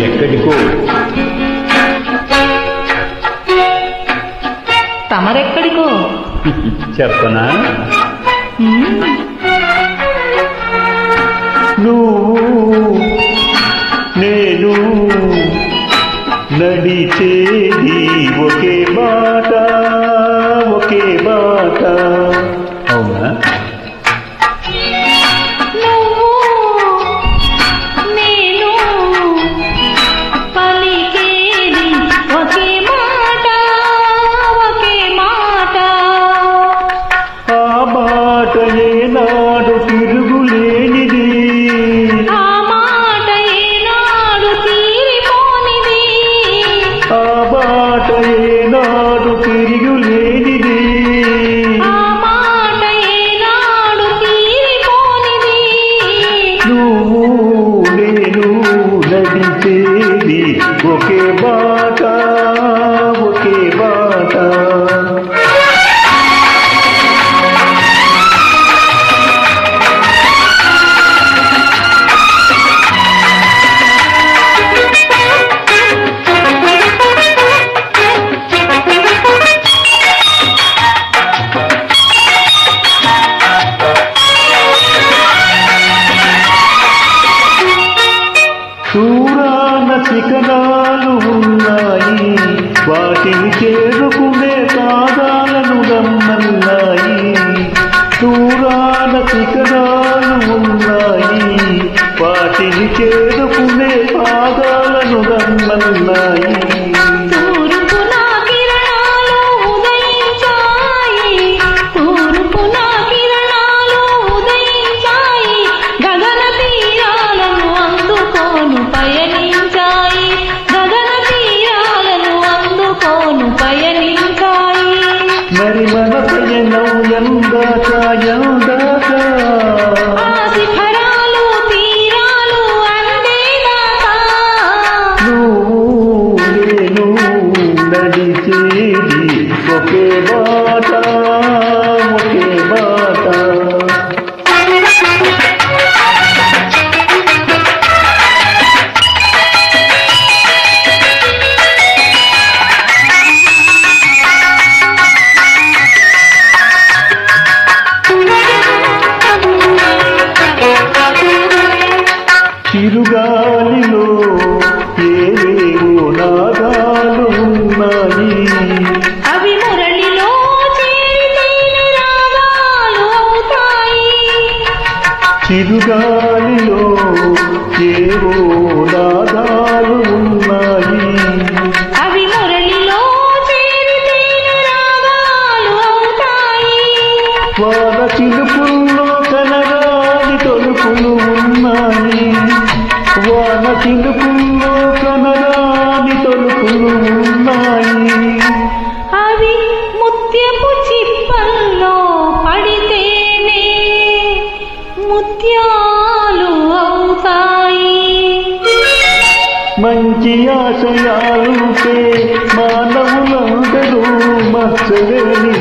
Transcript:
ఎక్కడికో. తమరెక్కడికో చెప్పనా? నువ్వు నేను నడిచేది ఒకే బాట, ఒకే బాట. అవునా? ఏనాడు తిరుగులేనిది, ఆ మాట ఏనాడు తీరిపోనిది, ఆ బాట ఏనాడు తిరుగులేనిది, ఆ మాట ఏనాడు తీరిపోనిది. నువ్వు నేను నడిచేది ఒకే బాట, ఒకే బాట. దూరాన శిఖరాలు ఉన్నాయి, వాటిని చేరుకునే పాదాలను రమ్మన్నాయి. దూరాన శిఖరాలు ఉన్నాయి, వాటిని చేరుకునే పాదాలను రమ్మన్నాయి. మరి మన పయనం ఎందాక ఎందాక, నువ్వు నేను నడిచేది ఒకే బాట, ఒకే బాట. చిరుగాలిలో ఏవేవో నాదాలు ఉన్నాయి, అవి మురళిలో చేరితేనే రాగాలు అవుతాయి. చిరుగాలిలో ఏవో నాదాలు ఉన్నాయి, అవి మురళిలో చేరితేనే రాగాలు అవుతాయి. వాన చిలుపుల్లో కనరాని తొలుపులు ఉన్నాయి, వాన చిలుపుల్లో కనరాని తొలుపులు ఉన్నాయి. అవి ముత్యపు చిప్పల్లో పడితేనే ముత్యాలు అవుతాయి. మంచి ఆశయాలుంటే మానవులందరూ మచ్చలేని